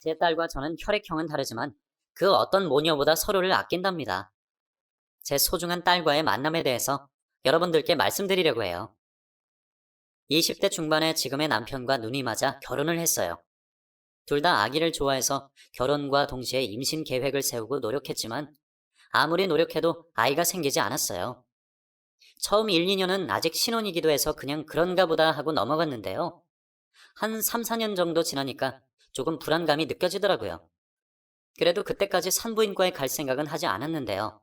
제 딸과 저는 혈액형은 다르지만 그 어떤 모녀보다 서로를 아낀답니다. 제 소중한 딸과의 만남에 대해서 여러분들께 말씀드리려고 해요. 20대 중반에 지금의 남편과 눈이 맞아 결혼을 했어요. 둘 다 아기를 좋아해서 결혼과 동시에 임신 계획을 세우고 노력했지만 아무리 노력해도 아이가 생기지 않았어요. 처음 1, 2년은 아직 신혼이기도 해서 그냥 그런가 보다 하고 넘어갔는데요. 한 3, 4년 정도 지나니까 조금 불안감이 느껴지더라고요. 그래도 그때까지 산부인과에 갈 생각은 하지 않았는데요.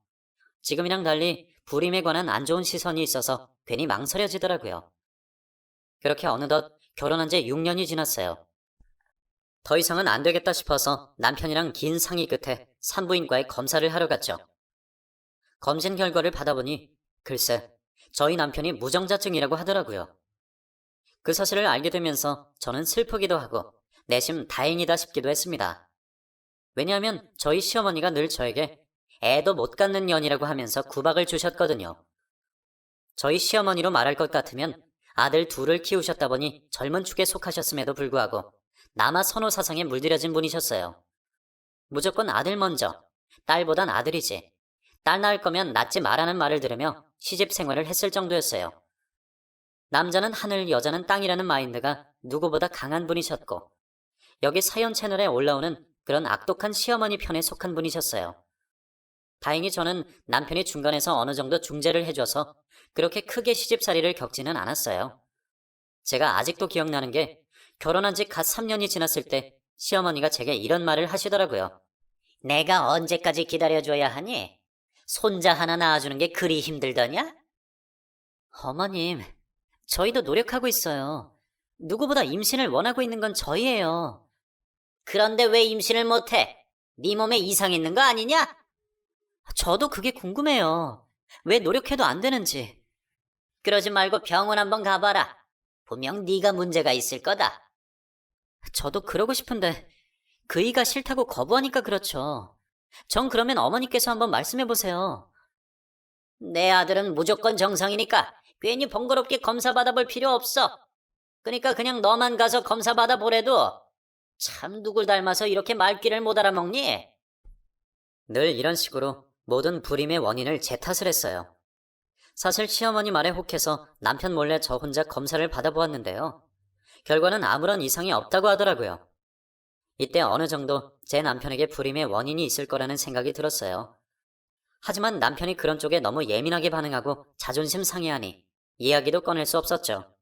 지금이랑 달리 불임에 관한 안 좋은 시선이 있어서 괜히 망설여지더라고요. 그렇게 어느덧 결혼한 지 6년이 지났어요. 더 이상은 안 되겠다 싶어서 남편이랑 긴 상의 끝에 산부인과에 검사를 하러 갔죠. 검진 결과를 받아보니 글쎄, 저희 남편이 무정자증이라고 하더라고요. 그 사실을 알게 되면서 저는 슬프기도 하고 내심 다행이다 싶기도 했습니다. 왜냐하면 저희 시어머니가 늘 저에게 애도 못 갖는 년이라고 하면서 구박을 주셨거든요. 저희 시어머니로 말할 것 같으면 아들 둘을 키우셨다 보니 젊은 축에 속하셨음에도 불구하고 남아 선호 사상에 물들여진 분이셨어요. 무조건 아들 먼저, 딸보단 아들이지. 딸 낳을 거면 낳지 말라는 말을 들으며 시집 생활을 했을 정도였어요. 남자는 하늘, 여자는 땅이라는 마인드가 누구보다 강한 분이셨고 여기 사연 채널에 올라오는 그런 악독한 시어머니 편에 속한 분이셨어요. 다행히 저는 남편이 중간에서 어느 정도 중재를 해줘서 그렇게 크게 시집살이를 겪지는 않았어요. 제가 아직도 기억나는 게 결혼한 지 갓 3년이 지났을 때 시어머니가 제게 이런 말을 하시더라고요. 내가 언제까지 기다려줘야 하니? 손자 하나 낳아주는 게 그리 힘들더냐? 어머님, 저희도 노력하고 있어요. 누구보다 임신을 원하고 있는 건 저희예요. 그런데 왜 임신을 못해? 네 몸에 이상 있는 거 아니냐? 저도 그게 궁금해요. 왜 노력해도 안 되는지. 그러지 말고 병원 한번 가봐라. 분명 네가 문제가 있을 거다. 저도 그러고 싶은데 그이가 싫다고 거부하니까 그렇죠. 전 그러면 어머니께서 한번 말씀해보세요. 내 아들은 무조건 정상이니까 괜히 번거롭게 검사 받아볼 필요 없어. 그러니까 그냥 너만 가서 검사 받아보래도. 참 누굴 닮아서 이렇게 말귀를 못 알아먹니? 늘 이런 식으로 모든 불임의 원인을 제 탓을 했어요. 사실 시어머니 말에 혹해서 남편 몰래 저 혼자 검사를 받아보았는데요. 결과는 아무런 이상이 없다고 하더라고요. 이때 어느 정도 제 남편에게 불임의 원인이 있을 거라는 생각이 들었어요. 하지만 남편이 그런 쪽에 너무 예민하게 반응하고 자존심 상해하니 이야기도 꺼낼 수 없었죠.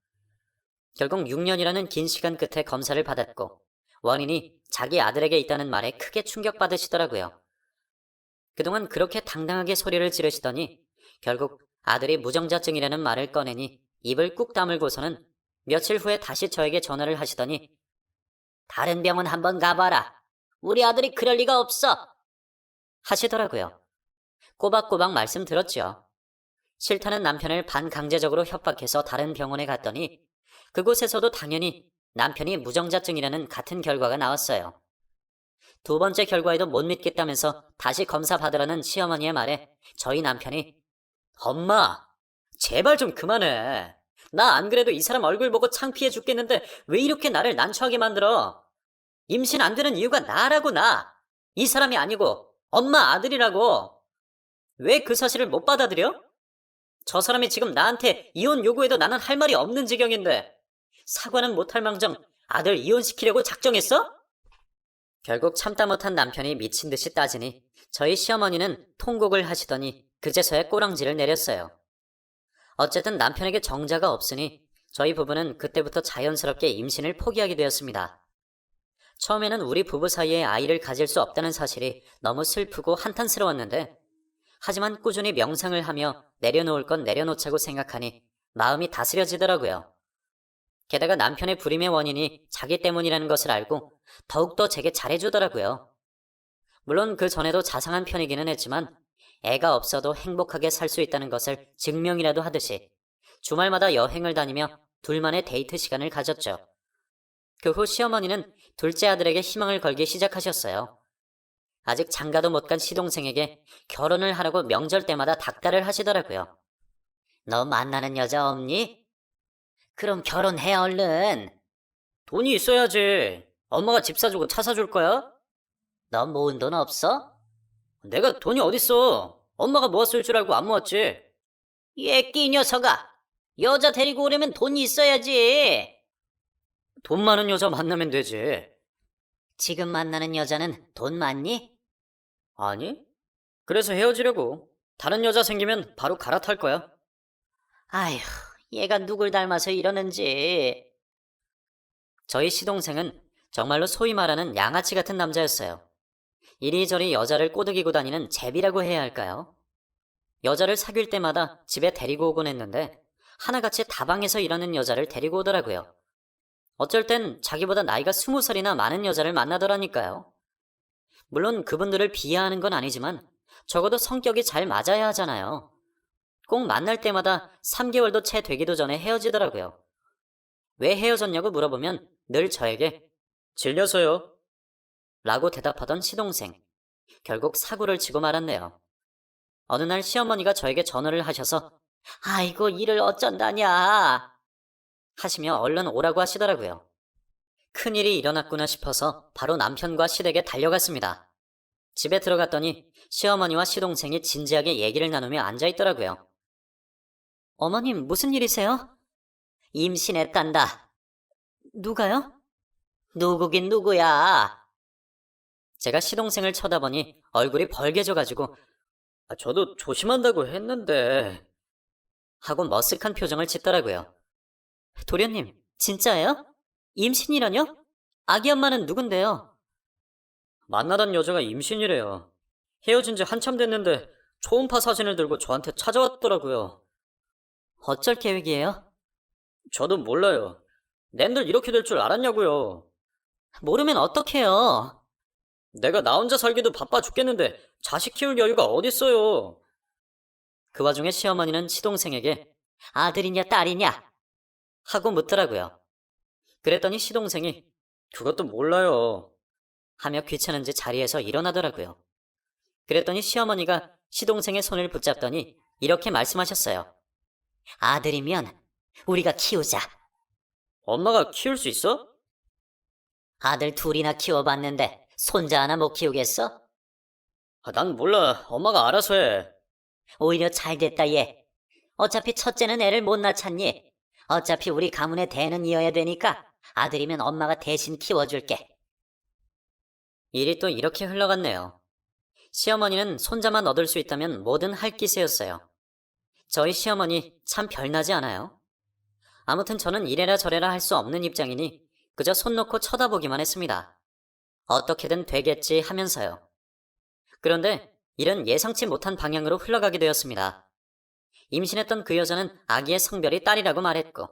결국 6년이라는 긴 시간 끝에 검사를 받았고 원인이 자기 아들에게 있다는 말에 크게 충격받으시더라고요. 그동안 그렇게 당당하게 소리를 지르시더니 결국 아들이 무정자증이라는 말을 꺼내니 입을 꾹 다물고서는 며칠 후에 다시 저에게 전화를 하시더니 다른 병원 한번 가봐라. 우리 아들이 그럴 리가 없어. 하시더라고요. 꼬박꼬박 말씀 들었죠. 싫다는 남편을 반강제적으로 협박해서 다른 병원에 갔더니 그곳에서도 당연히 남편이 무정자증이라는 같은 결과가 나왔어요. 두 번째 결과에도 못 믿겠다면서 다시 검사 받으라는 시어머니의 말에 저희 남편이 엄마, 제발 좀 그만해. 나 안 그래도 이 사람 얼굴 보고 창피해 죽겠는데 왜 이렇게 나를 난처하게 만들어? 임신 안 되는 이유가 나라고 나. 이 사람이 아니고 엄마 아들이라고. 왜 그 사실을 못 받아들여? 저 사람이 지금 나한테 이혼 요구해도 나는 할 말이 없는 지경인데 사과는 못할 망정 아들 이혼시키려고 작정했어? 결국 참다 못한 남편이 미친 듯이 따지니 저희 시어머니는 통곡을 하시더니 그제서야 꼬랑지를 내렸어요. 어쨌든 남편에게 정자가 없으니 저희 부부는 그때부터 자연스럽게 임신을 포기하게 되었습니다. 처음에는 우리 부부 사이에 아이를 가질 수 없다는 사실이 너무 슬프고 한탄스러웠는데 하지만 꾸준히 명상을 하며 내려놓을 건 내려놓자고 생각하니 마음이 다스려지더라고요. 게다가 남편의 불임의 원인이 자기 때문이라는 것을 알고 더욱더 제게 잘해주더라고요. 물론 그 전에도 자상한 편이기는 했지만 애가 없어도 행복하게 살 수 있다는 것을 증명이라도 하듯이 주말마다 여행을 다니며 둘만의 데이트 시간을 가졌죠. 그 후 시어머니는 둘째 아들에게 희망을 걸기 시작하셨어요. 아직 장가도 못 간 시동생에게 결혼을 하라고 명절 때마다 닥달을 하시더라고요. 너 만나는 여자 없니? 그럼 결혼해 얼른. 돈이 있어야지. 엄마가 집 사주고 차 사줄 거야? 너 모은 돈 없어? 내가 돈이 어딨어. 엄마가 모았을 줄 알고 안 모았지. 예끼 녀석아. 여자 데리고 오려면 돈이 있어야지. 돈 많은 여자 만나면 되지. 지금 만나는 여자는 돈 많니? 아니. 그래서 헤어지려고. 다른 여자 생기면 바로 갈아탈 거야. 아휴, 얘가 누굴 닮아서 이러는지. 저희 시동생은 정말로 소위 말하는 양아치 같은 남자였어요. 이리저리 여자를 꼬드기고 다니는 제비라고 해야 할까요? 여자를 사귈 때마다 집에 데리고 오곤 했는데 하나같이 다방에서 일하는 여자를 데리고 오더라고요. 어쩔 땐 자기보다 나이가 20살이나 많은 여자를 만나더라니까요. 물론 그분들을 비하하는 건 아니지만 적어도 성격이 잘 맞아야 하잖아요. 꼭 만날 때마다 3개월도 채 되기도 전에 헤어지더라고요. 왜 헤어졌냐고 물어보면 늘 저에게 질려서요 라고 대답하던 시동생. 결국 사고를 치고 말았네요. 어느 날 시어머니가 저에게 전화를 하셔서 아이고 일을 어쩐다냐 하시며 얼른 오라고 하시더라고요. 큰일이 일어났구나 싶어서 바로 남편과 시댁에 달려갔습니다. 집에 들어갔더니 시어머니와 시동생이 진지하게 얘기를 나누며 앉아있더라고요. 어머님 무슨 일이세요? 임신했단다. 누가요? 누구긴 누구야. 제가 시동생을 쳐다보니 얼굴이 벌개져가지고 저도 조심한다고 했는데 하고 머쓱한 표정을 짓더라고요. 도련님 진짜예요? 임신이라뇨? 아기 엄마는 누군데요? 만나던 여자가 임신이래요. 헤어진 지 한참 됐는데 초음파 사진을 들고 저한테 찾아왔더라고요. 어쩔 계획이에요? 저도 몰라요. 낸들 이렇게 될 줄 알았냐고요. 모르면 어떡해요. 내가 나 혼자 살기도 바빠 죽겠는데 자식 키울 여유가 어딨어요. 그 와중에 시어머니는 시동생에게 아들이냐 딸이냐 하고 묻더라고요. 그랬더니 시동생이 그것도 몰라요 하며 귀찮은지 자리에서 일어나더라고요. 그랬더니 시어머니가 시동생의 손을 붙잡더니 이렇게 말씀하셨어요. 아들이면 우리가 키우자. 엄마가 키울 수 있어? 아들 둘이나 키워봤는데 손자 하나 못 키우겠어? 난 몰라. 엄마가 알아서 해. 오히려 잘됐다 얘. 어차피 첫째는 애를 못 낳잖니. 어차피 우리 가문의 대는 이어야 되니까 아들이면 엄마가 대신 키워줄게. 일이 또 이렇게 흘러갔네요. 시어머니는 손자만 얻을 수 있다면 뭐든 할 기세였어요. 저희 시어머니 참 별나지 않아요? 아무튼 저는 이래라 저래라 할 수 없는 입장이니 그저 손 놓고 쳐다보기만 했습니다. 어떻게든 되겠지 하면서요. 그런데 일은 예상치 못한 방향으로 흘러가게 되었습니다. 임신했던 그 여자는 아기의 성별이 딸이라고 말했고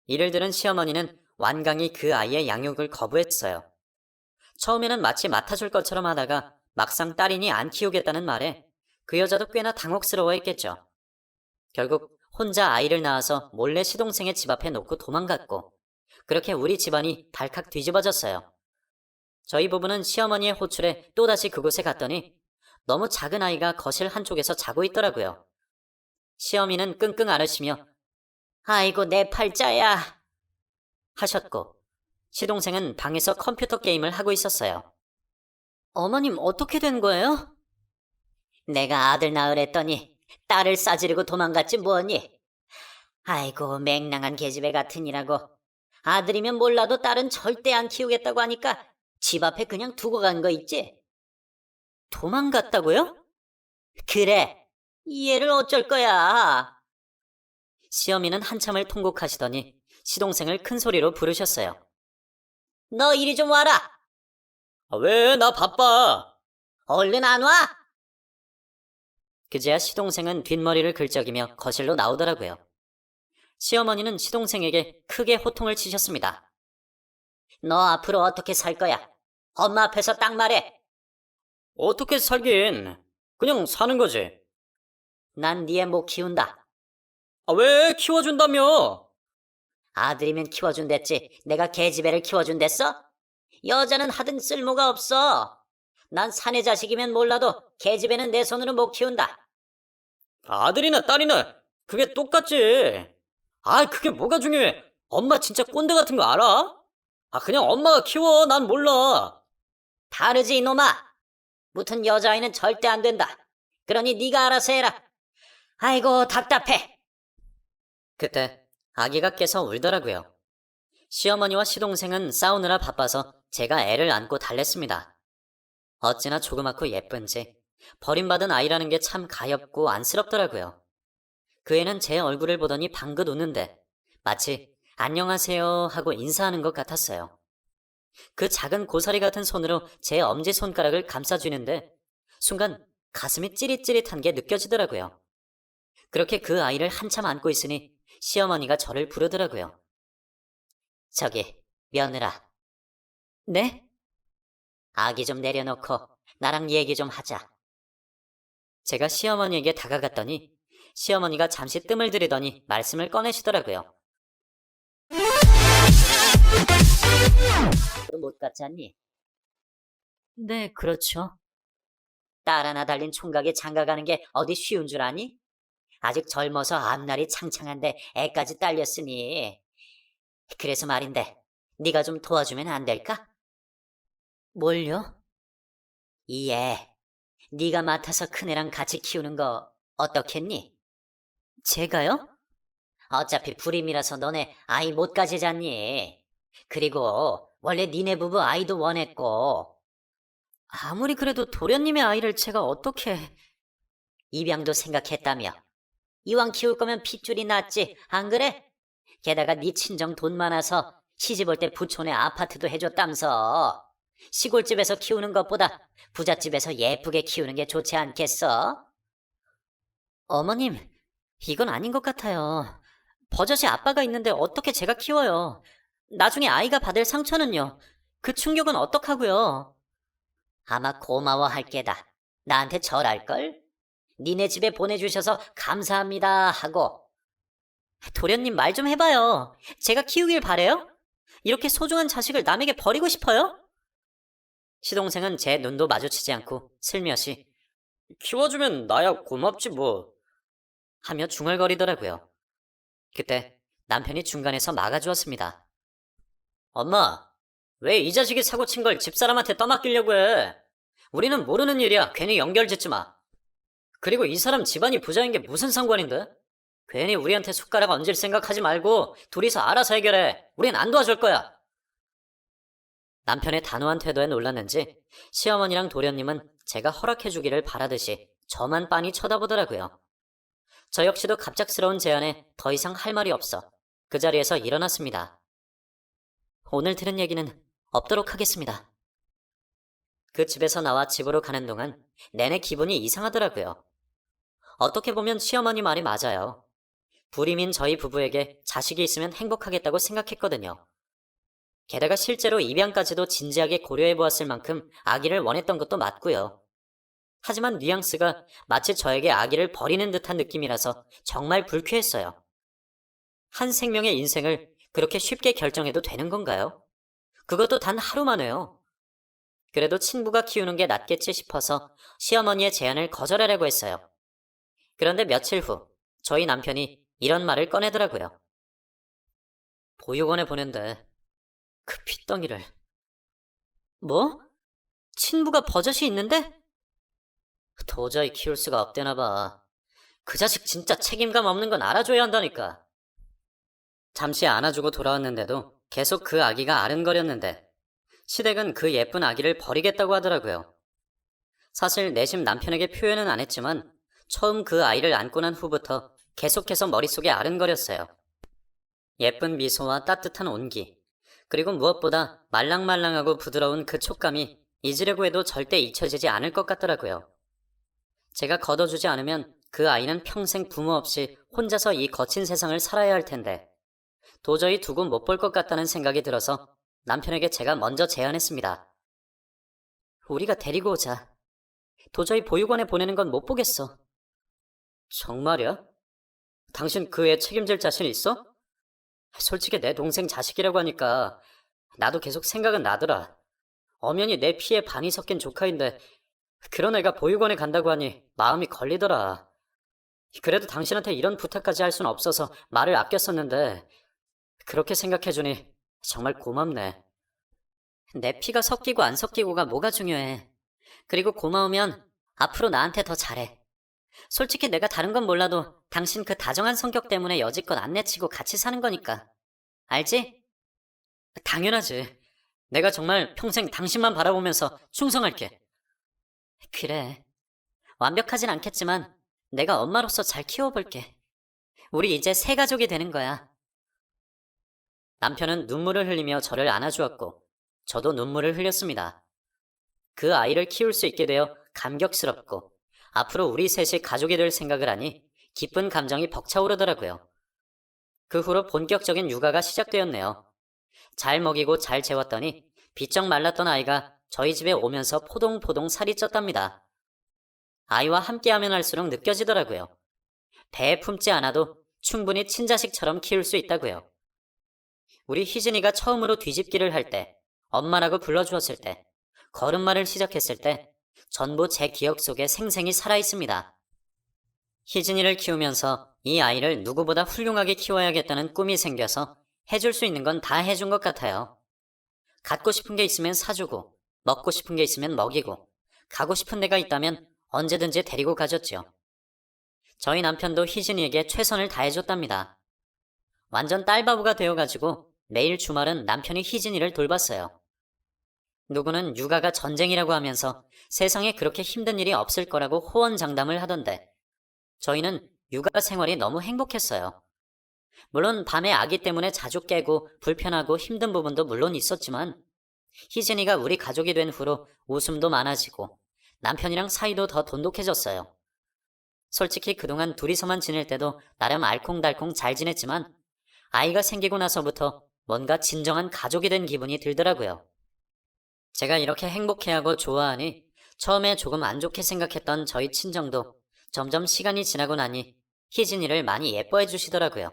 이를 들은 시어머니는 완강히 그 아이의 양육을 거부했어요. 처음에는 마치 맡아줄 것처럼 하다가 막상 딸이니 안 키우겠다는 말에 그 여자도 꽤나 당혹스러워했겠죠. 결국 혼자 아이를 낳아서 몰래 시동생의 집 앞에 놓고 도망갔고 그렇게 우리 집안이 발칵 뒤집어졌어요. 저희 부부는 시어머니의 호출에 또다시 그곳에 갔더니 너무 작은 아이가 거실 한쪽에서 자고 있더라고요. 시어미는 끙끙 앓으시며 아이고 내 팔자야 하셨고 시동생은 방에서 컴퓨터 게임을 하고 있었어요. 어머님 어떻게 된 거예요? 내가 아들 낳으랬더니 딸을 싸지르고 도망갔지 뭐니. 아이고 맹랑한 계집애 같으니라고. 아들이면 몰라도 딸은 절대 안 키우겠다고 하니까 집 앞에 그냥 두고 간 거 있지. 도망갔다고요? 그래. 이 애를 어쩔 거야. 시어미는 한참을 통곡하시더니 시동생을 큰 소리로 부르셨어요. 너 이리 좀 와라. 왜? 나 바빠. 얼른 안 와? 그제야 시동생은 뒷머리를 긁적이며 거실로 나오더라고요. 시어머니는 시동생에게 크게 호통을 치셨습니다. 너 앞으로 어떻게 살 거야? 엄마 앞에서 딱 말해. 어떻게 살긴. 그냥 사는 거지. 난 네 애 못 키운다. 왜? 키워준다며. 아들이면 키워준댔지 내가 계집애를 키워준댔어? 여자는 하등 쓸모가 없어. 난 사내 자식이면 몰라도 계집애는 내 손으로 못 키운다. 아들이나 딸이나 그게 똑같지. 그게 뭐가 중요해. 엄마 진짜 꼰대 같은 거 알아? 그냥 엄마가 키워. 난 몰라. 다르지, 이놈아. 무튼 여자아이는 절대 안 된다. 그러니 네가 알아서 해라. 아이고, 답답해. 그때 아기가 깨서 울더라고요. 시어머니와 시동생은 싸우느라 바빠서 제가 애를 안고 달랬습니다. 어찌나 조그맣고 예쁜지 버림받은 아이라는 게 참 가엾고 안쓰럽더라고요. 그 애는 제 얼굴을 보더니 방긋 웃는데 마치 안녕하세요 하고 인사하는 것 같았어요. 그 작은 고사리 같은 손으로 제 엄지손가락을 감싸주는데 순간 가슴이 찌릿찌릿한 게 느껴지더라고요. 그렇게 그 아이를 한참 안고 있으니 시어머니가 저를 부르더라고요. 저기, 며느라. 네? 아기 좀 내려놓고 나랑 얘기 좀 하자. 제가 시어머니에게 다가갔더니 시어머니가 잠시 뜸을 들이더니 말씀을 꺼내시더라고요. 못 같지 않니? 네, 그렇죠. 딸 하나 달린 총각에 장가가는 게 어디 쉬운 줄 아니? 아직 젊어서 앞날이 창창한데 애까지 딸렸으니. 그래서 말인데 네가 좀 도와주면 안 될까? 뭘요? 이 애, 네가 맡아서 큰애랑 같이 키우는 거 어떻겠니? 제가요? 어차피 불임이라서 너네 아이 못 가지잖니. 그리고 원래 니네 부부 아이도 원했고. 아무리 그래도 도련님의 아이를 제가 어떻게... 입양도 생각했다며. 이왕 키울 거면 핏줄이 낫지, 안 그래? 게다가 네 친정 돈 많아서 시집 올 때 부촌에 아파트도 해줬다면서. 시골집에서 키우는 것보다 부잣집에서 예쁘게 키우는 게 좋지 않겠어? 어머님, 이건 아닌 것 같아요. 버젓이 아빠가 있는데 어떻게 제가 키워요? 나중에 아이가 받을 상처는요? 그 충격은 어떡하고요? 아마 고마워할 게다. 나한테 절할걸? 니네 집에 보내주셔서 감사합니다 하고. 도련님 말 좀 해봐요. 제가 키우길 바래요? 이렇게 소중한 자식을 남에게 버리고 싶어요? 시동생은 제 눈도 마주치지 않고 슬며시 키워주면 나야 고맙지 뭐 하며 중얼거리더라고요. 그때 남편이 중간에서 막아주었습니다. 엄마, 왜 이 자식이 사고 친 걸 집사람한테 떠맡기려고 해? 우리는 모르는 일이야. 괜히 연결 짓지 마. 그리고 이 사람 집안이 부자인 게 무슨 상관인데? 괜히 우리한테 숟가락 얹을 생각하지 말고 둘이서 알아서 해결해. 우린 안 도와줄 거야. 남편의 단호한 태도에 놀랐는지 시어머니랑 도련님은 제가 허락해주기를 바라듯이 저만 빤히 쳐다보더라고요. 저 역시도 갑작스러운 제안에 더 이상 할 말이 없어 그 자리에서 일어났습니다. 오늘 들은 얘기는 없도록 하겠습니다. 그 집에서 나와 집으로 가는 동안 내내 기분이 이상하더라고요. 어떻게 보면 시어머니 말이 맞아요. 불임인 저희 부부에게 자식이 있으면 행복하겠다고 생각했거든요. 게다가 실제로 입양까지도 진지하게 고려해 보았을 만큼 아기를 원했던 것도 맞고요. 하지만 뉘앙스가 마치 저에게 아기를 버리는 듯한 느낌이라서 정말 불쾌했어요. 한 생명의 인생을 그렇게 쉽게 결정해도 되는 건가요? 그것도 단 하루 만에요. 그래도 친부가 키우는 게 낫겠지 싶어서 시어머니의 제안을 거절하려고 했어요. 그런데 며칠 후 저희 남편이 이런 말을 꺼내더라고요. 보육원에 보낸대. 그 핏덩이를. 뭐? 친부가 버젓이 있는데? 도저히 키울 수가 없대나 봐. 그 자식 진짜 책임감 없는 건 알아줘야 한다니까. 잠시 안아주고 돌아왔는데도 계속 그 아기가 아른거렸는데 시댁은 그 예쁜 아기를 버리겠다고 하더라고요. 사실 내심 남편에게 표현은 안 했지만 처음 그 아이를 안고 난 후부터 계속해서 머릿속에 아른거렸어요. 예쁜 미소와 따뜻한 온기, 그리고 무엇보다 말랑말랑하고 부드러운 그 촉감이 잊으려고 해도 절대 잊혀지지 않을 것 같더라고요. 제가 걷어주지 않으면 그 아이는 평생 부모 없이 혼자서 이 거친 세상을 살아야 할 텐데 도저히 두고 못 볼 것 같다는 생각이 들어서 남편에게 제가 먼저 제안했습니다. 우리가 데리고 오자. 도저히 보육원에 보내는 건 못 보겠어. 정말이야? 당신 그 애 책임질 자신 있어? 솔직히 내 동생 자식이라고 하니까 나도 계속 생각은 나더라. 엄연히 내 피에 반이 섞인 조카인데 그런 애가 보육원에 간다고 하니 마음이 걸리더라. 그래도 당신한테 이런 부탁까지 할 순 없어서 말을 아꼈었는데 그렇게 생각해주니 정말 고맙네. 내 피가 섞이고 안 섞이고가 뭐가 중요해. 그리고 고마우면 앞으로 나한테 더 잘해. 솔직히 내가 다른 건 몰라도 당신 그 다정한 성격 때문에 여지껏 안 내치고 같이 사는 거니까. 알지? 당연하지. 내가 정말 평생 당신만 바라보면서 충성할게. 그래. 완벽하진 않겠지만 내가 엄마로서 잘 키워볼게. 우리 이제 새 가족이 되는 거야. 남편은 눈물을 흘리며 저를 안아주었고 저도 눈물을 흘렸습니다. 그 아이를 키울 수 있게 되어 감격스럽고 앞으로 우리 셋이 가족이 될 생각을 하니 기쁜 감정이 벅차오르더라고요. 그 후로 본격적인 육아가 시작되었네요. 잘 먹이고 잘 재웠더니 비쩍 말랐던 아이가 저희 집에 오면서 포동포동 살이 쪘답니다. 아이와 함께하면 할수록 느껴지더라고요. 배에 품지 않아도 충분히 친자식처럼 키울 수 있다고요. 우리 희진이가 처음으로 뒤집기를 할 때, 엄마라고 불러주었을 때, 걸음마를 시작했을 때 전부 제 기억 속에 생생히 살아있습니다. 희진이를 키우면서 이 아이를 누구보다 훌륭하게 키워야겠다는 꿈이 생겨서 해줄 수 있는 건 다 해준 것 같아요. 갖고 싶은 게 있으면 사주고, 먹고 싶은 게 있으면 먹이고, 가고 싶은 데가 있다면 언제든지 데리고 가줬죠. 저희 남편도 희진이에게 최선을 다해줬답니다. 완전 딸바보가 되어가지고 매일 주말은 남편이 희진이를 돌봤어요. 누구는 육아가 전쟁이라고 하면서 세상에 그렇게 힘든 일이 없을 거라고 호언장담을 하던데 저희는 육아 생활이 너무 행복했어요. 물론 밤에 아기 때문에 자주 깨고 불편하고 힘든 부분도 물론 있었지만 희진이가 우리 가족이 된 후로 웃음도 많아지고 남편이랑 사이도 더 돈독해졌어요. 솔직히 그동안 둘이서만 지낼 때도 나름 알콩달콩 잘 지냈지만 아이가 생기고 나서부터 뭔가 진정한 가족이 된 기분이 들더라고요. 제가 이렇게 행복해하고 좋아하니 처음에 조금 안 좋게 생각했던 저희 친정도 점점 시간이 지나고 나니 희진이를 많이 예뻐해 주시더라고요.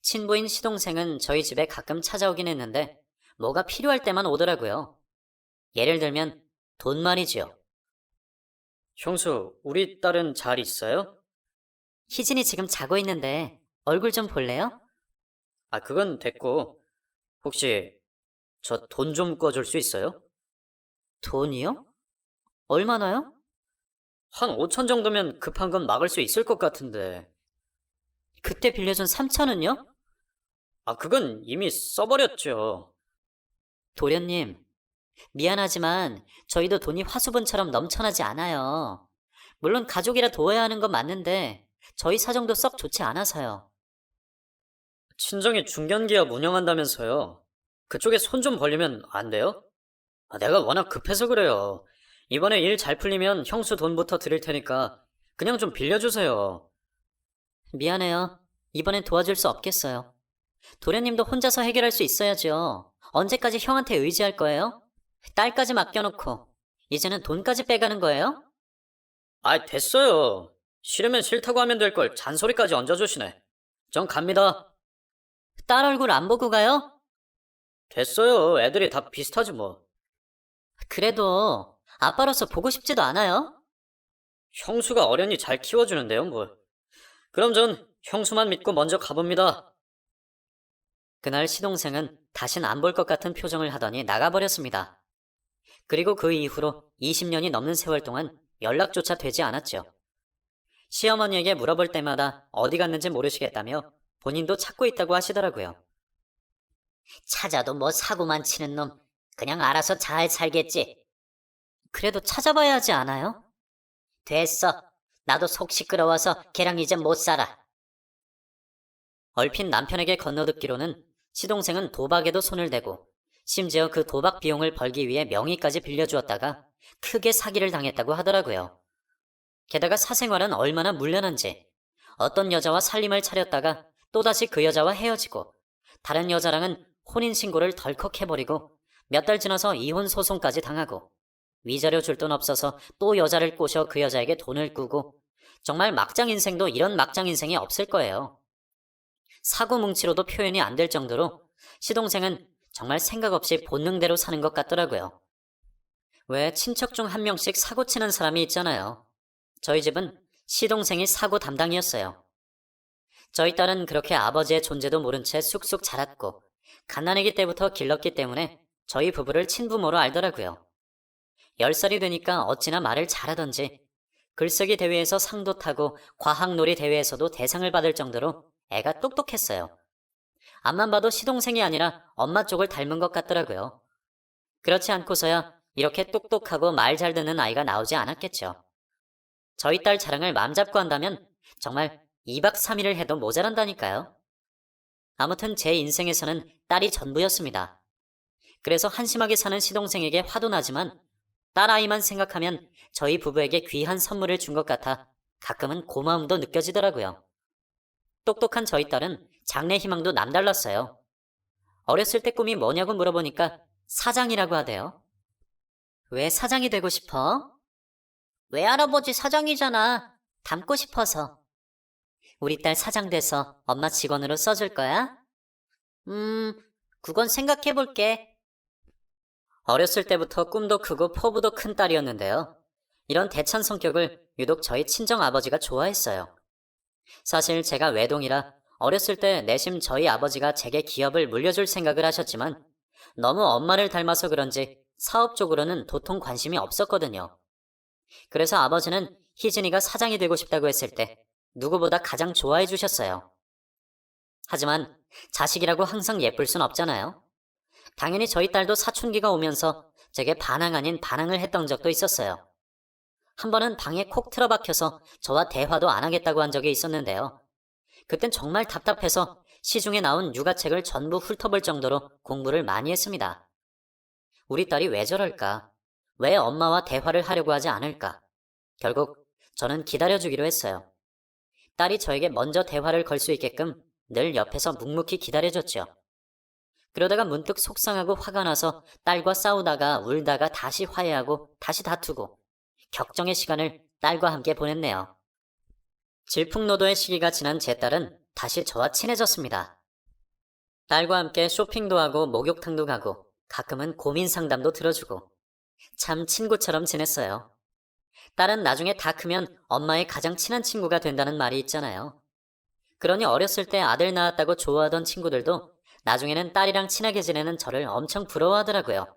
친부인 시동생은 저희 집에 가끔 찾아오긴 했는데 뭐가 필요할 때만 오더라고요. 예를 들면 돈 말이지요. 형수, 우리 딸은 잘 있어요? 희진이 지금 자고 있는데 얼굴 좀 볼래요? 그건 됐고 혹시 저 돈 좀 꿔줄 수 있어요? 돈이요? 얼마나요? 한 5천 정도면 급한 건 막을 수 있을 것 같은데. 그때 빌려준 3천은요? 그건 이미 써버렸죠. 도련님, 미안하지만 저희도 돈이 화수분처럼 넘쳐나지 않아요. 물론 가족이라 도와야 하는 건 맞는데 저희 사정도 썩 좋지 않아서요. 친정이 중견기업 운영한다면서요. 그쪽에 손 좀 벌리면 안 돼요? 내가 워낙 급해서 그래요. 이번에 일 잘 풀리면 형수 돈부터 드릴 테니까 그냥 좀 빌려주세요. 미안해요. 이번엔 도와줄 수 없겠어요. 도련님도 혼자서 해결할 수 있어야죠. 언제까지 형한테 의지할 거예요? 딸까지 맡겨놓고 이제는 돈까지 빼가는 거예요? 됐어요. 싫으면 싫다고 하면 될 걸 잔소리까지 얹어주시네. 전 갑니다. 딸 얼굴 안 보고 가요? 됐어요. 애들이 다 비슷하지 뭐. 그래도 아빠로서 보고 싶지도 않아요? 형수가 어련히 잘 키워주는데요, 뭘. 그럼 전 형수만 믿고 먼저 가봅니다. 그날 시동생은 다신 안 볼 것 같은 표정을 하더니 나가버렸습니다. 그리고 그 이후로 20년이 넘는 세월 동안 연락조차 되지 않았죠. 시어머니에게 물어볼 때마다 어디 갔는지 모르시겠다며 본인도 찾고 있다고 하시더라고요. 찾아도 뭐 사고만 치는 놈, 그냥 알아서 잘 살겠지. 그래도 찾아봐야 하지 않아요? 됐어. 나도 속 시끄러워서 걔랑 이제 못 살아. 얼핏 남편에게 건너듣기로는 시동생은 도박에도 손을 대고 심지어 그 도박 비용을 벌기 위해 명의까지 빌려주었다가 크게 사기를 당했다고 하더라고요. 게다가 사생활은 얼마나 문란한지 어떤 여자와 살림을 차렸다가 또다시 그 여자와 헤어지고 다른 여자랑은 혼인신고를 덜컥 해버리고 몇 달 지나서 이혼 소송까지 당하고 위자료 줄 돈 없어서 또 여자를 꼬셔 그 여자에게 돈을 꾸고 정말 막장 인생도 이런 막장 인생이 없을 거예요. 사고 뭉치로도 표현이 안 될 정도로 시동생은 정말 생각 없이 본능대로 사는 것 같더라고요. 왜 친척 중 한 명씩 사고 치는 사람이 있잖아요. 저희 집은 시동생이 사고 담당이었어요. 저희 딸은 그렇게 아버지의 존재도 모른 채 쑥쑥 자랐고 갓난아기 때부터 길렀기 때문에 저희 부부를 친부모로 알더라고요. 10살이 되니까 어찌나 말을 잘하던지 글쓰기 대회에서 상도 타고 과학놀이 대회에서도 대상을 받을 정도로 애가 똑똑했어요. 앞만 봐도 시동생이 아니라 엄마 쪽을 닮은 것 같더라고요. 그렇지 않고서야 이렇게 똑똑하고 말 잘 듣는 아이가 나오지 않았겠죠. 저희 딸 자랑을 맘 잡고 한다면 정말 2박 3일을 해도 모자란다니까요. 아무튼 제 인생에서는 딸이 전부였습니다. 그래서 한심하게 사는 시동생에게 화도 나지만 딸아이만 생각하면 저희 부부에게 귀한 선물을 준 것 같아 가끔은 고마움도 느껴지더라고요. 똑똑한 저희 딸은 장래 희망도 남달랐어요. 어렸을 때 꿈이 뭐냐고 물어보니까 사장이라고 하대요. 왜 사장이 되고 싶어? 외할아버지 사장이잖아. 닮고 싶어서. 우리 딸 사장 돼서 엄마 직원으로 써줄 거야? 그건 생각해 볼게. 어렸을 때부터 꿈도 크고 포부도 큰 딸이었는데요. 이런 대찬 성격을 유독 저희 친정 아버지가 좋아했어요. 사실 제가 외동이라 어렸을 때 내심 저희 아버지가 제게 기업을 물려줄 생각을 하셨지만 너무 엄마를 닮아서 그런지 사업적으로는 도통 관심이 없었거든요. 그래서 아버지는 희진이가 사장이 되고 싶다고 했을 때 누구보다 가장 좋아해 주셨어요. 하지만 자식이라고 항상 예쁠 순 없잖아요. 당연히 저희 딸도 사춘기가 오면서 제게 반항 아닌 반항을 했던 적도 있었어요. 한 번은 방에 콕 틀어박혀서 저와 대화도 안 하겠다고 한 적이 있었는데요. 그땐 정말 답답해서 시중에 나온 육아책을 전부 훑어볼 정도로 공부를 많이 했습니다. 우리 딸이 왜 저럴까? 왜 엄마와 대화를 하려고 하지 않을까? 결국 저는 기다려주기로 했어요. 딸이 저에게 먼저 대화를 걸 수 있게끔 늘 옆에서 묵묵히 기다려줬죠. 그러다가 문득 속상하고 화가 나서 딸과 싸우다가 울다가 다시 화해하고 다시 다투고 격정의 시간을 딸과 함께 보냈네요. 질풍노도의 시기가 지난 제 딸은 다시 저와 친해졌습니다. 딸과 함께 쇼핑도 하고 목욕탕도 가고 가끔은 고민 상담도 들어주고 참 친구처럼 지냈어요. 딸은 나중에 다 크면 엄마의 가장 친한 친구가 된다는 말이 있잖아요. 그러니 어렸을 때 아들 낳았다고 좋아하던 친구들도 나중에는 딸이랑 친하게 지내는 저를 엄청 부러워하더라고요.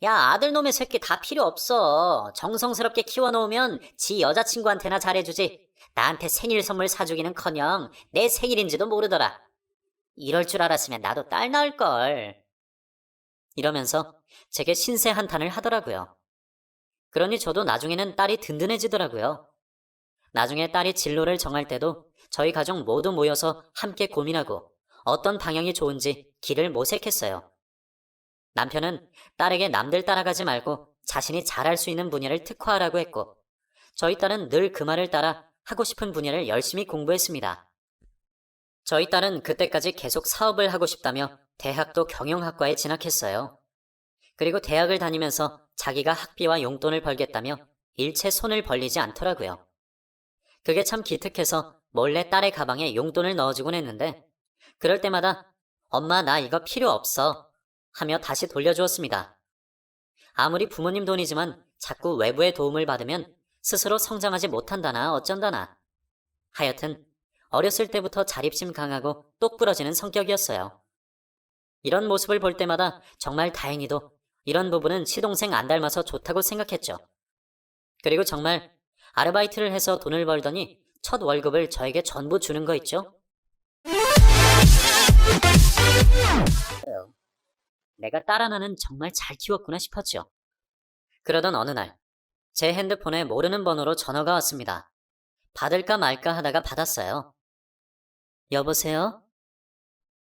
야, 아들놈의 새끼 다 필요 없어. 정성스럽게 키워놓으면 지 여자친구한테나 잘해주지. 나한테 생일 선물 사주기는커녕 내 생일인지도 모르더라. 이럴 줄 알았으면 나도 딸 낳을걸. 이러면서 제게 신세 한탄을 하더라고요. 그러니 저도 나중에는 딸이 든든해지더라고요. 나중에 딸이 진로를 정할 때도 저희 가족 모두 모여서 함께 고민하고 어떤 방향이 좋은지 길을 모색했어요. 남편은 딸에게 남들 따라가지 말고 자신이 잘할 수 있는 분야를 특화하라고 했고 저희 딸은 늘 그 말을 따라 하고 싶은 분야를 열심히 공부했습니다. 저희 딸은 그때까지 계속 사업을 하고 싶다며 대학도 경영학과에 진학했어요. 그리고 대학을 다니면서 자기가 학비와 용돈을 벌겠다며 일체 손을 벌리지 않더라고요. 그게 참 기특해서 몰래 딸의 가방에 용돈을 넣어주곤 했는데 그럴 때마다 엄마 나 이거 필요 없어 하며 다시 돌려주었습니다. 아무리 부모님 돈이지만 자꾸 외부의 도움을 받으면 스스로 성장하지 못한다나 어쩐다나. 하여튼 어렸을 때부터 자립심 강하고 똑부러지는 성격이었어요. 이런 모습을 볼 때마다 정말 다행히도 이런 부분은 시동생 안 닮아서 좋다고 생각했죠. 그리고 정말 아르바이트를 해서 돈을 벌더니 첫 월급을 저에게 전부 주는 거 있죠? 내가 딸 하나는 정말 잘 키웠구나 싶었죠. 그러던 어느 날 제 핸드폰에 모르는 번호로 전화가 왔습니다. 받을까 말까 하다가 받았어요. 여보세요?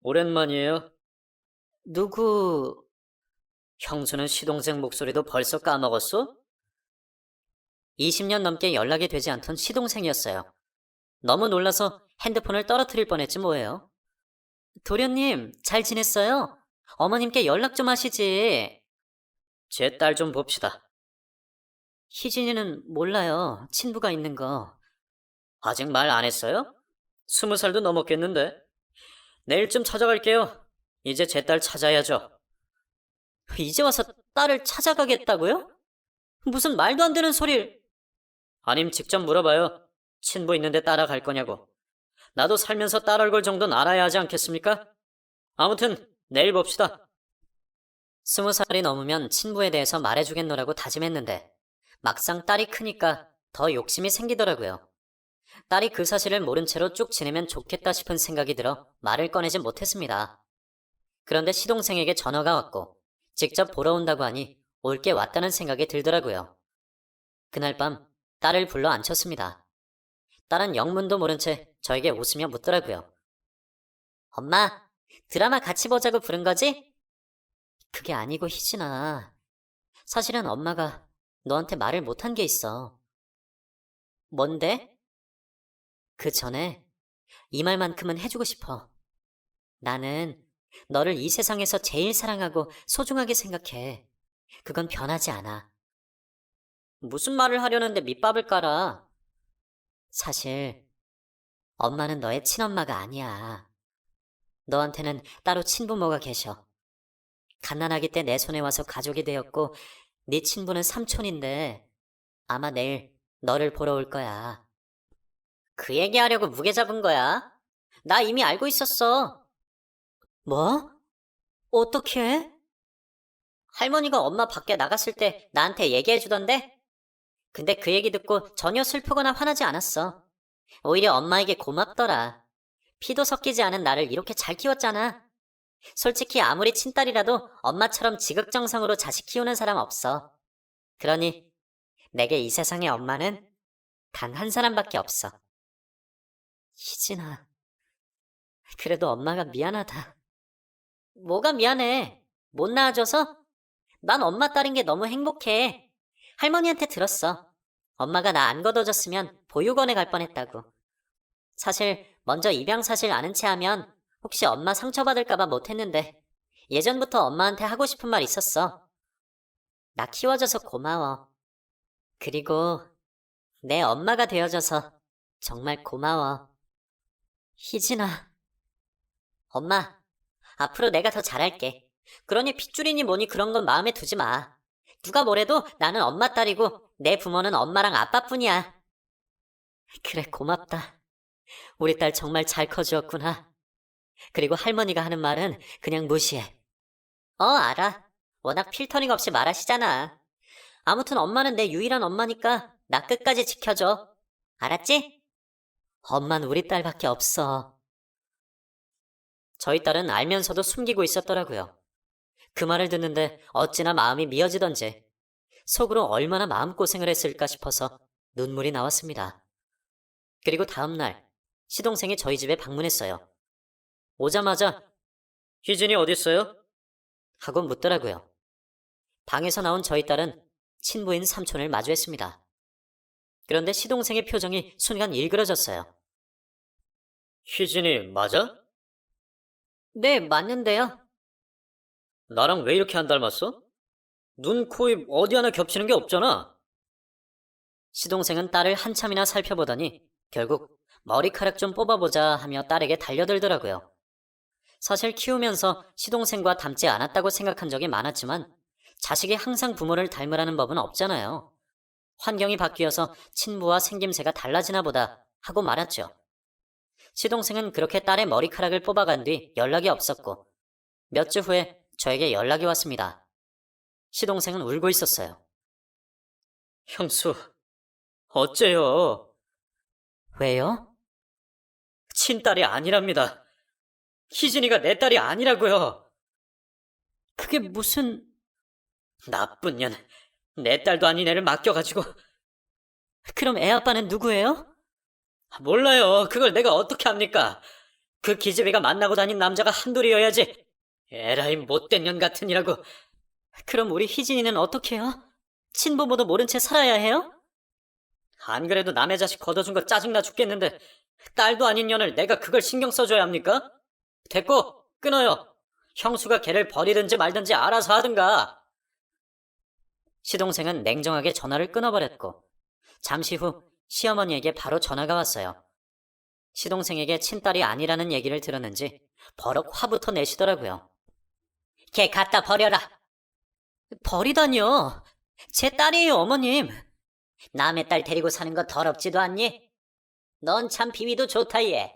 오랜만이에요. 누구? 형수는 시동생 목소리도 벌써 까먹었어? 20년 넘게 연락이 되지 않던 시동생이었어요. 너무 놀라서 핸드폰을 떨어뜨릴 뻔했지 뭐예요. 도련님, 잘 지냈어요? 어머님께 연락 좀 하시지. 제 딸 좀 봅시다. 희진이는 몰라요. 친부가 있는 거. 아직 말 안 했어요? 20살도 넘었겠는데. 내일쯤 찾아갈게요. 이제 제 딸 찾아야죠. 이제 와서 딸을 찾아가겠다고요? 무슨 말도 안 되는 소리를. 아님 직접 물어봐요. 친부 있는데 따라갈 거냐고. 나도 살면서 딸 얼굴 정도는 알아야 하지 않겠습니까? 아무튼 내일 봅시다. 20살이 넘으면 친부에 대해서 말해주겠노라고 다짐했는데 막상 딸이 크니까 더 욕심이 생기더라고요. 딸이 그 사실을 모른 채로 쭉 지내면 좋겠다 싶은 생각이 들어 말을 꺼내지 못했습니다. 그런데 시동생에게 전화가 왔고 직접 보러 온다고 하니 올 게 왔다는 생각이 들더라고요. 그날 밤 딸을 불러 앉혔습니다. 딸은 영문도 모른 채 저에게 웃으며 묻더라고요. 엄마, 드라마 같이 보자고 부른 거지? 그게 아니고 희진아. 사실은 엄마가 너한테 말을 못한 게 있어. 뭔데? 그 전에 이 말만큼은 해주고 싶어. 나는 너를 이 세상에서 제일 사랑하고 소중하게 생각해. 그건 변하지 않아. 무슨 말을 하려는데 밑밥을 깔아? 사실 엄마는 너의 친엄마가 아니야. 너한테는 따로 친부모가 계셔. 갓난아기 때 내 손에 와서 가족이 되었고 네 친부는 삼촌인데 아마 내일 너를 보러 올 거야. 그 얘기하려고 무게 잡은 거야? 나 이미 알고 있었어. 뭐? 어떻게? 할머니가 엄마 밖에 나갔을 때 나한테 얘기해 주던데? 근데 그 얘기 듣고 전혀 슬프거나 화나지 않았어. 오히려 엄마에게 고맙더라. 피도 섞이지 않은 나를 이렇게 잘 키웠잖아. 솔직히 아무리 친딸이라도 엄마처럼 지극정성으로 자식 키우는 사람 없어. 그러니 내게 이 세상의 엄마는 단 한 사람밖에 없어. 희진아, 그래도 엄마가 미안하다. 뭐가 미안해? 못 낳아줘서? 난 엄마 딸인 게 너무 행복해. 할머니한테 들었어. 엄마가 나 안 걷어줬으면 보육원에 갈 뻔했다고. 사실 먼저 입양 사실 아는 체 하면 혹시 엄마 상처받을까봐 못했는데 예전부터 엄마한테 하고 싶은 말 있었어. 나 키워줘서 고마워. 그리고 내 엄마가 되어줘서 정말 고마워. 희진아. 엄마, 앞으로 내가 더 잘할게. 그러니 핏줄이니 뭐니 그런 건 마음에 두지 마. 누가 뭐래도 나는 엄마 딸이고 내 부모는 엄마랑 아빠뿐이야. 그래, 고맙다. 우리 딸 정말 잘 커주었구나. 그리고 할머니가 하는 말은 그냥 무시해. 알아. 워낙 필터링 없이 말하시잖아. 아무튼 엄마는 내 유일한 엄마니까 나 끝까지 지켜줘. 알았지? 엄마는 우리 딸밖에 없어. 저희 딸은 알면서도 숨기고 있었더라고요. 그 말을 듣는데 어찌나 마음이 미어지던지 속으로 얼마나 마음고생을 했을까 싶어서 눈물이 나왔습니다. 그리고 다음 날 시동생이 저희 집에 방문했어요. 오자마자 희진이 어딨어요? 하고 묻더라고요. 방에서 나온 저희 딸은 친부인 삼촌을 마주했습니다. 그런데 시동생의 표정이 순간 일그러졌어요. 희진이 맞아? 네, 맞는데요. 나랑 왜 이렇게 안 닮았어? 눈, 코, 입 어디 하나 겹치는 게 없잖아. 시동생은 딸을 한참이나 살펴보더니 결국 머리카락 좀 뽑아보자 하며 딸에게 달려들더라고요. 사실 키우면서 시동생과 닮지 않았다고 생각한 적이 많았지만 자식이 항상 부모를 닮으라는 법은 없잖아요. 환경이 바뀌어서 친부와 생김새가 달라지나 보다 하고 말았죠. 시동생은 그렇게 딸의 머리카락을 뽑아간 뒤 연락이 없었고 몇 주 후에 저에게 연락이 왔습니다. 시동생은 울고 있었어요. 형수, 어째요? 왜요? 친딸이 아니랍니다. 희진이가 내 딸이 아니라고요. 그게 무슨... 나쁜 년, 내 딸도 아닌 애를 맡겨가지고. 그럼 애 아빠는 누구예요? 몰라요. 그걸 내가 어떻게 합니까? 그 기집애가 만나고 다닌 남자가 한둘이어야지. 에라이 못된 년 같으니라고. 그럼 우리 희진이는 어떻게 해요? 친부모도 모른 채 살아야 해요? 안 그래도 남의 자식 걷어준 거 짜증나 죽겠는데 딸도 아닌 년을 내가 그걸 신경 써줘야 합니까? 됐고 끊어요. 형수가 걔를 버리든지 말든지 알아서 하든가. 시동생은 냉정하게 전화를 끊어버렸고 잠시 후 시어머니에게 바로 전화가 왔어요. 시동생에게 친딸이 아니라는 얘기를 들었는지 버럭 화부터 내시더라고요. 걔 갖다 버려라. 버리다니요. 제 딸이에요, 어머님. 남의 딸 데리고 사는 거 더럽지도 않니? 넌 참 비위도 좋다, 얘.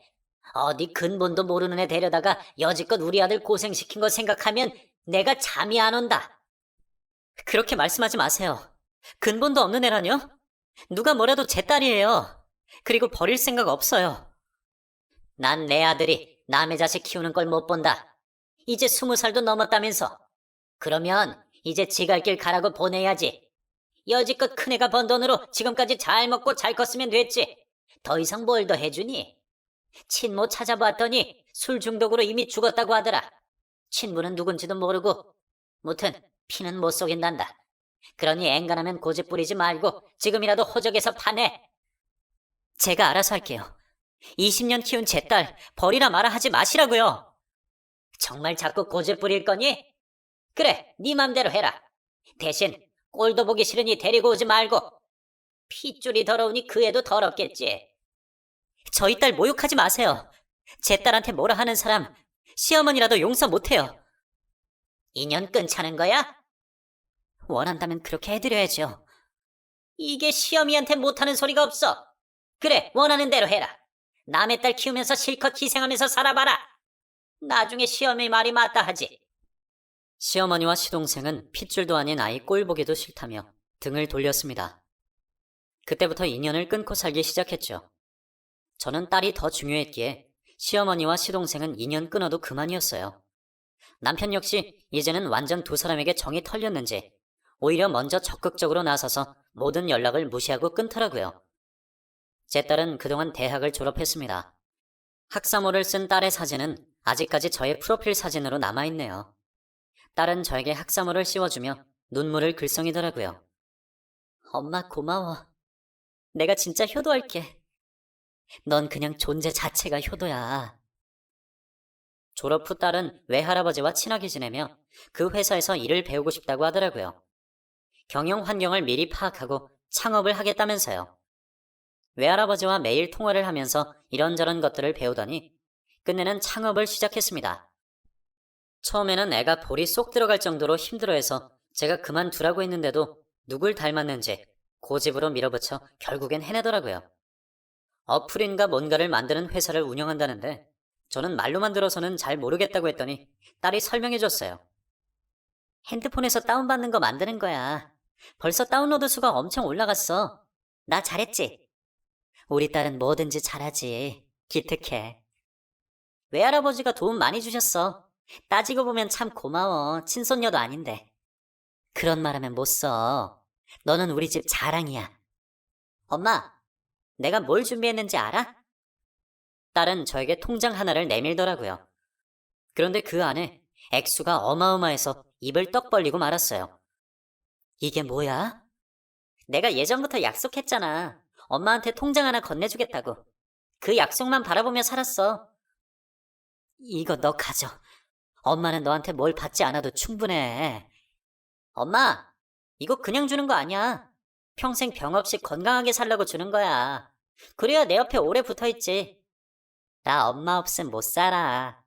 어디 근본도 모르는 애 데려다가 여지껏 우리 아들 고생시킨 거 생각하면 내가 잠이 안 온다. 그렇게 말씀하지 마세요. 근본도 없는 애라뇨? 누가 뭐래도 제 딸이에요. 그리고 버릴 생각 없어요. 난 내 아들이 남의 자식 키우는 걸 못 본다. 이제 20살도 넘었다면서. 그러면 이제 지 갈 길 가라고 보내야지. 여지껏 큰애가 번 돈으로 지금까지 잘 먹고 잘 컸으면 됐지. 더 이상 뭘 더 해주니? 친모 찾아봤더니 술 중독으로 이미 죽었다고 하더라. 친부는 누군지도 모르고. 무튼 피는 못 속인단다. 그러니 앵간하면 고집 부리지 말고 지금이라도 호적에서 파내. 제가 알아서 할게요. 20년 키운 제 딸 버리라 마라 하지 마시라고요. 정말 자꾸 고집 부릴 거니? 그래, 네 맘대로 해라. 대신 꼴도 보기 싫으니 데리고 오지 말고. 핏줄이 더러우니 그 애도 더럽겠지. 저희 딸 모욕하지 마세요. 제 딸한테 뭐라 하는 사람 시어머니라도 용서 못해요. 인연 끊자는 거야? 원한다면 그렇게 해드려야죠. 이게 시어미한테 못하는 소리가 없어. 그래, 원하는 대로 해라. 남의 딸 키우면서 실컷 희생하면서 살아봐라. 나중에 시어미 말이 맞다 하지. 시어머니와 시동생은 핏줄도 아닌 아이 꼴 보기도 싫다며 등을 돌렸습니다. 그때부터 인연을 끊고 살기 시작했죠. 저는 딸이 더 중요했기에 시어머니와 시동생은 인연 끊어도 그만이었어요. 남편 역시 이제는 완전 두 사람에게 정이 털렸는지 오히려 먼저 적극적으로 나서서 모든 연락을 무시하고 끊더라고요. 제 딸은 그동안 대학을 졸업했습니다. 학사모를 쓴 딸의 사진은 아직까지 저의 프로필 사진으로 남아있네요. 딸은 저에게 학사모를 씌워주며 눈물을 글썽이더라고요. 엄마 고마워. 내가 진짜 효도할게. 넌 그냥 존재 자체가 효도야. 졸업 후 딸은 외할아버지와 친하게 지내며 그 회사에서 일을 배우고 싶다고 하더라고요. 경영 환경을 미리 파악하고 창업을 하겠다면서요. 외할아버지와 매일 통화를 하면서 이런저런 것들을 배우더니 끝내는 창업을 시작했습니다. 처음에는 애가 볼이 쏙 들어갈 정도로 힘들어해서 제가 그만두라고 했는데도 누굴 닮았는지 고집으로 밀어붙여 결국엔 해내더라고요. 어플인가 뭔가를 만드는 회사를 운영한다는데 저는 말로만 들어서는 잘 모르겠다고 했더니 딸이 설명해줬어요. 핸드폰에서 다운받는 거 만드는 거야. 벌써 다운로드 수가 엄청 올라갔어. 나 잘했지? 우리 딸은 뭐든지 잘하지. 기특해. 외할아버지가 도움 많이 주셨어. 따지고 보면 참 고마워. 친손녀도 아닌데. 그런 말하면 못 써. 너는 우리 집 자랑이야. 엄마, 내가 뭘 준비했는지 알아? 딸은 저에게 통장 하나를 내밀더라고요. 그런데 그 안에 액수가 어마어마해서 입을 떡 벌리고 말았어요. 이게 뭐야? 내가 예전부터 약속했잖아. 엄마한테 통장 하나 건네주겠다고. 그 약속만 바라보며 살았어. 이거 너 가져. 엄마는 너한테 뭘 받지 않아도 충분해. 엄마, 이거 그냥 주는 거 아니야. 평생 병 없이 건강하게 살라고 주는 거야. 그래야 내 옆에 오래 붙어있지. 나 엄마 없음 못 살아.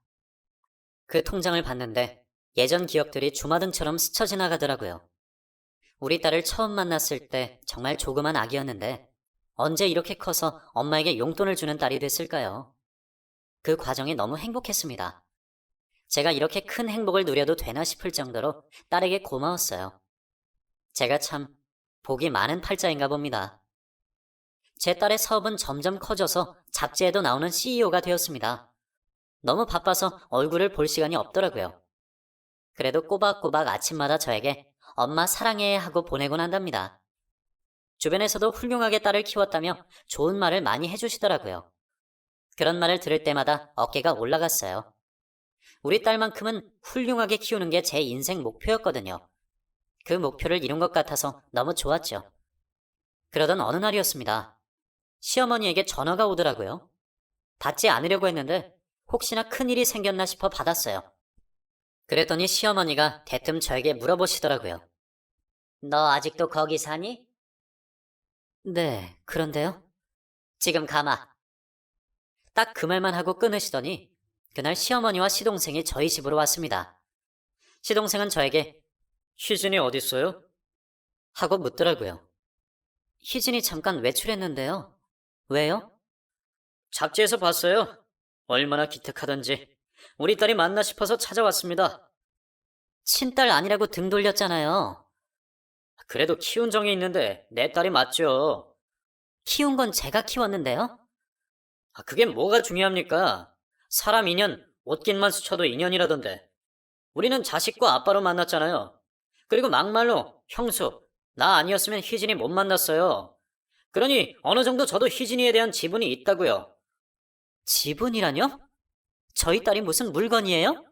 그 통장을 봤는데 예전 기억들이 주마등처럼 스쳐 지나가더라고요. 우리 딸을 처음 만났을 때 정말 조그만 아기였는데 언제 이렇게 커서 엄마에게 용돈을 주는 딸이 됐을까요? 그 과정이 너무 행복했습니다. 제가 이렇게 큰 행복을 누려도 되나 싶을 정도로 딸에게 고마웠어요. 제가 참 복이 많은 팔자인가 봅니다. 제 딸의 사업은 점점 커져서 잡지에도 나오는 CEO가 되었습니다. 너무 바빠서 얼굴을 볼 시간이 없더라고요. 그래도 꼬박꼬박 아침마다 저에게 엄마 사랑해 하고 보내곤 한답니다. 주변에서도 훌륭하게 딸을 키웠다며 좋은 말을 많이 해주시더라고요. 그런 말을 들을 때마다 어깨가 올라갔어요. 우리 딸만큼은 훌륭하게 키우는 게 제 인생 목표였거든요. 그 목표를 이룬 것 같아서 너무 좋았죠. 그러던 어느 날이었습니다. 시어머니에게 전화가 오더라고요. 받지 않으려고 했는데 혹시나 큰일이 생겼나 싶어 받았어요. 그랬더니 시어머니가 대뜸 저에게 물어보시더라고요. 너 아직도 거기 사니? 네, 그런데요? 지금 가마. 딱 그 말만 하고 끊으시더니 그날 시어머니와 시동생이 저희 집으로 왔습니다. 시동생은 저에게 희진이 어딨어요? 하고 묻더라고요. 희진이 잠깐 외출했는데요. 왜요? 잡지에서 봤어요. 얼마나 기특하던지. 우리 딸이 맞나 싶어서 찾아왔습니다. 친딸 아니라고 등 돌렸잖아요. 그래도 키운 정이 있는데 내 딸이 맞죠. 키운 건 제가 키웠는데요? 그게 뭐가 중요합니까? 사람 인연, 옷깃만 스쳐도 인연이라던데. 우리는 자식과 아빠로 만났잖아요. 그리고 막말로 형수, 나 아니었으면 희진이 못 만났어요. 그러니 어느 정도 저도 희진이에 대한 지분이 있다고요. 지분이라뇨? 저희 딸이 무슨 물건이에요?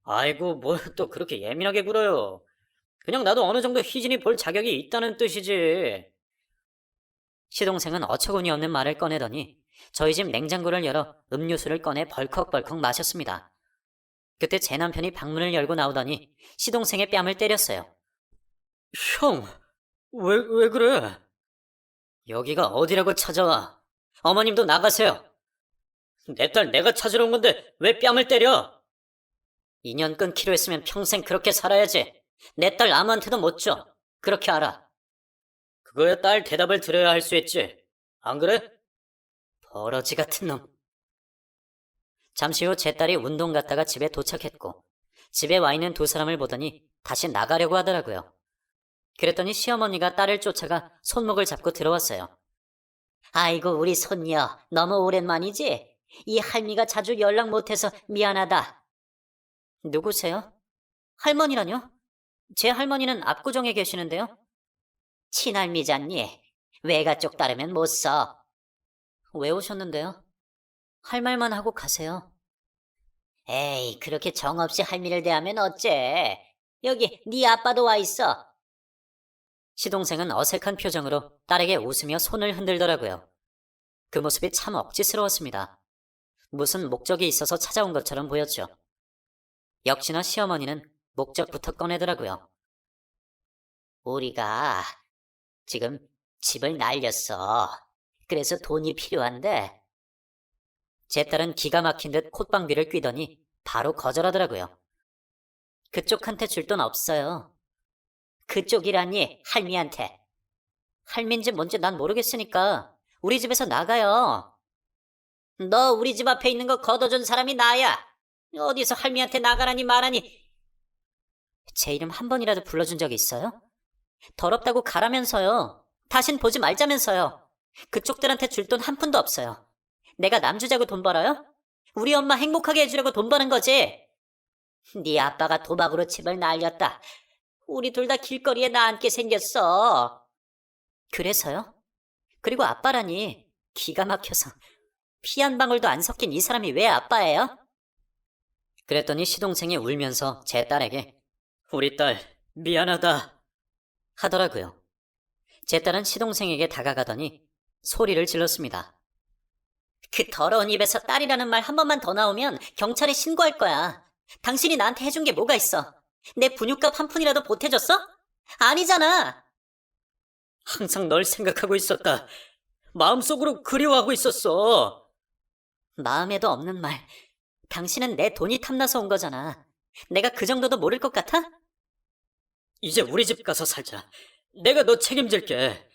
아이고, 뭘 또 그렇게 예민하게 굴어요. 그냥 나도 어느 정도 희진이 볼 자격이 있다는 뜻이지. 시동생은 어처구니 없는 말을 꺼내더니 저희 집 냉장고를 열어 음료수를 꺼내 벌컥벌컥 마셨습니다. 그때 제 남편이 방문을 열고 나오더니 시동생의 뺨을 때렸어요. 형, 왜 그래? 여기가 어디라고 찾아와? 어머님도 나가세요. 내 딸 내가 찾으러 온 건데 왜 뺨을 때려? 인연 끊기로 했으면 평생 그렇게 살아야지. 내 딸 아무한테도 못 줘. 그렇게 알아. 그거야 딸 대답을 들어야 할 수 있지. 안 그래? 버러지 같은 놈. 잠시 후 제 딸이 운동 갔다가 집에 도착했고 집에 와 있는 두 사람을 보더니 다시 나가려고 하더라고요. 그랬더니 시어머니가 딸을 쫓아가 손목을 잡고 들어왔어요. 아이고 우리 손녀 너무 오랜만이지? 이 할미가 자주 연락 못해서 미안하다. 누구세요? 할머니라뇨? 제 할머니는 압구정에 계시는데요. 친할미잖니. 외가 쪽 따르면 못 써. 왜 오셨는데요? 할 말만 하고 가세요. 에이, 그렇게 정없이 할미를 대하면 어째? 여기 네 아빠도 와 있어. 시동생은 어색한 표정으로 딸에게 웃으며 손을 흔들더라고요. 그 모습이 참 억지스러웠습니다. 무슨 목적이 있어서 찾아온 것처럼 보였죠. 역시나 시어머니는 목적부터 꺼내더라고요. 우리가 지금 집을 날렸어. 그래서 돈이 필요한데. 제 딸은 기가 막힌 듯 콧방귀를 뀌더니 바로 거절하더라고요. 그쪽한테 줄 돈 없어요. 그쪽이라니 할미한테. 할미인지 뭔지 난 모르겠으니까 우리 집에서 나가요. 너 우리 집 앞에 있는 거 걷어준 사람이 나야. 어디서 할미한테 나가라니 말하니. 제 이름 한 번이라도 불러준 적 있어요? 더럽다고 가라면서요. 다신 보지 말자면서요. 그쪽들한테 줄 돈 한 푼도 없어요. 내가 남 주자고 돈 벌어요? 우리 엄마 행복하게 해주려고 돈 버는 거지. 네 아빠가 도박으로 집을 날렸다. 우리 둘 다 길거리에 나앉게 생겼어. 그래서요? 그리고 아빠라니 기가 막혀서 피 한 방울도 안 섞인 이 사람이 왜 아빠예요? 그랬더니 시동생이 울면서 제 딸에게 우리 딸 미안하다 하더라고요. 제 딸은 시동생에게 다가가더니 소리를 질렀습니다. 그 더러운 입에서 딸이라는 말 한 번만 더 나오면 경찰에 신고할 거야. 당신이 나한테 해준 게 뭐가 있어? 내 분유값 한 푼이라도 보태줬어? 아니잖아. 항상 널 생각하고 있었다. 마음속으로 그리워하고 있었어. 마음에도 없는 말. 당신은 내 돈이 탐나서 온 거잖아. 내가 그 정도도 모를 것 같아? 이제 우리 집 가서 살자. 내가 너 책임질게.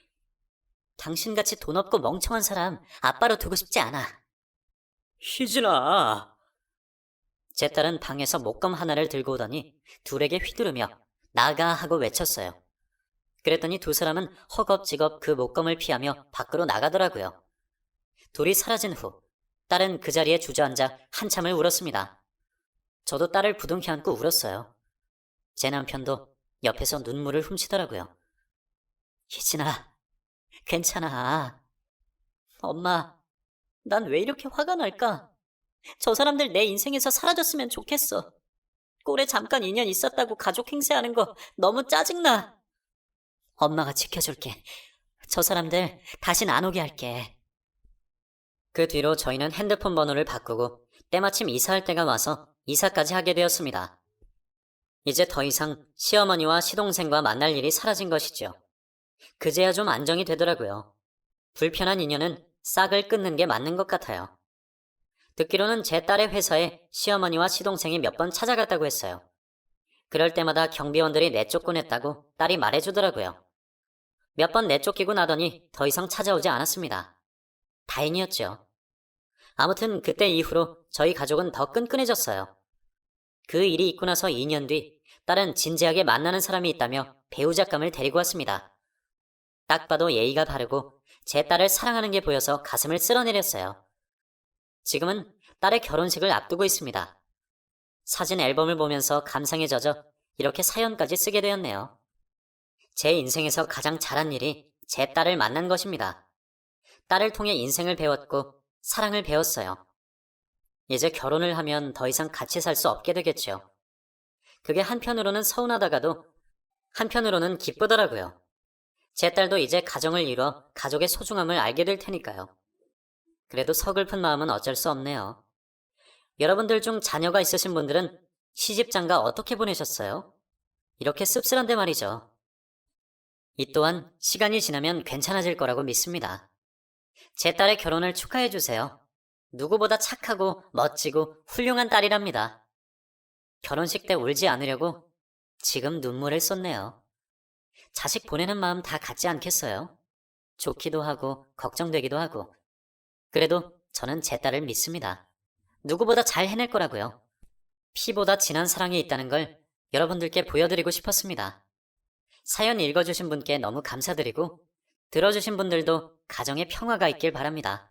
당신같이 돈 없고 멍청한 사람 아빠로 두고 싶지 않아. 희진아. 제 딸은 방에서 목검 하나를 들고 오더니 둘에게 휘두르며 나가 하고 외쳤어요. 그랬더니 두 사람은 허겁지겁 그 목검을 피하며 밖으로 나가더라고요. 둘이 사라진 후 딸은 그 자리에 주저앉아 한참을 울었습니다. 저도 딸을 부둥켜 안고 울었어요. 제 남편도 옆에서 눈물을 훔치더라고요. 희진아, 괜찮아. 엄마, 난 왜 이렇게 화가 날까? 저 사람들 내 인생에서 사라졌으면 좋겠어. 꼴에 잠깐 인연 있었다고 가족 행세하는 거 너무 짜증나. 엄마가 지켜줄게. 저 사람들 다신 안 오게 할게. 그 뒤로 저희는 핸드폰 번호를 바꾸고 때마침 이사할 때가 와서 이사까지 하게 되었습니다. 이제 더 이상 시어머니와 시동생과 만날 일이 사라진 것이죠. 그제야 좀 안정이 되더라고요. 불편한 인연은 싹을 끊는 게 맞는 것 같아요. 듣기로는 제 딸의 회사에 시어머니와 시동생이 몇 번 찾아갔다고 했어요. 그럴 때마다 경비원들이 내쫓곤 했다고 딸이 말해주더라고요. 몇 번 내쫓기고 나더니 더 이상 찾아오지 않았습니다. 다행이었죠. 아무튼 그때 이후로 저희 가족은 더 끈끈해졌어요. 그 일이 있고 나서 2년 뒤 딸은 진지하게 만나는 사람이 있다며 배우잣감을 데리고 왔습니다. 딱 봐도 예의가 바르고 제 딸을 사랑하는 게 보여서 가슴을 쓸어내렸어요. 지금은 딸의 결혼식을 앞두고 있습니다. 사진 앨범을 보면서 감상에 젖어 이렇게 사연까지 쓰게 되었네요. 제 인생에서 가장 잘한 일이 제 딸을 만난 것입니다. 딸을 통해 인생을 배웠고 사랑을 배웠어요. 이제 결혼을 하면 더 이상 같이 살 수 없게 되겠죠. 그게 한편으로는 서운하다가도 한편으로는 기쁘더라고요. 제 딸도 이제 가정을 이뤄 가족의 소중함을 알게 될 테니까요. 그래도 서글픈 마음은 어쩔 수 없네요. 여러분들 중 자녀가 있으신 분들은 시집장가 어떻게 보내셨어요? 이렇게 씁쓸한데 말이죠. 이 또한 시간이 지나면 괜찮아질 거라고 믿습니다. 제 딸의 결혼을 축하해 주세요. 누구보다 착하고 멋지고 훌륭한 딸이랍니다. 결혼식 때 울지 않으려고 지금 눈물을 쏟네요. 자식 보내는 마음 다 같지 않겠어요? 좋기도 하고 걱정되기도 하고. 그래도 저는 제 딸을 믿습니다. 누구보다 잘 해낼 거라고요. 피보다 진한 사랑이 있다는 걸 여러분들께 보여드리고 싶었습니다. 사연 읽어주신 분께 너무 감사드리고 들어주신 분들도 가정에 평화가 있길 바랍니다.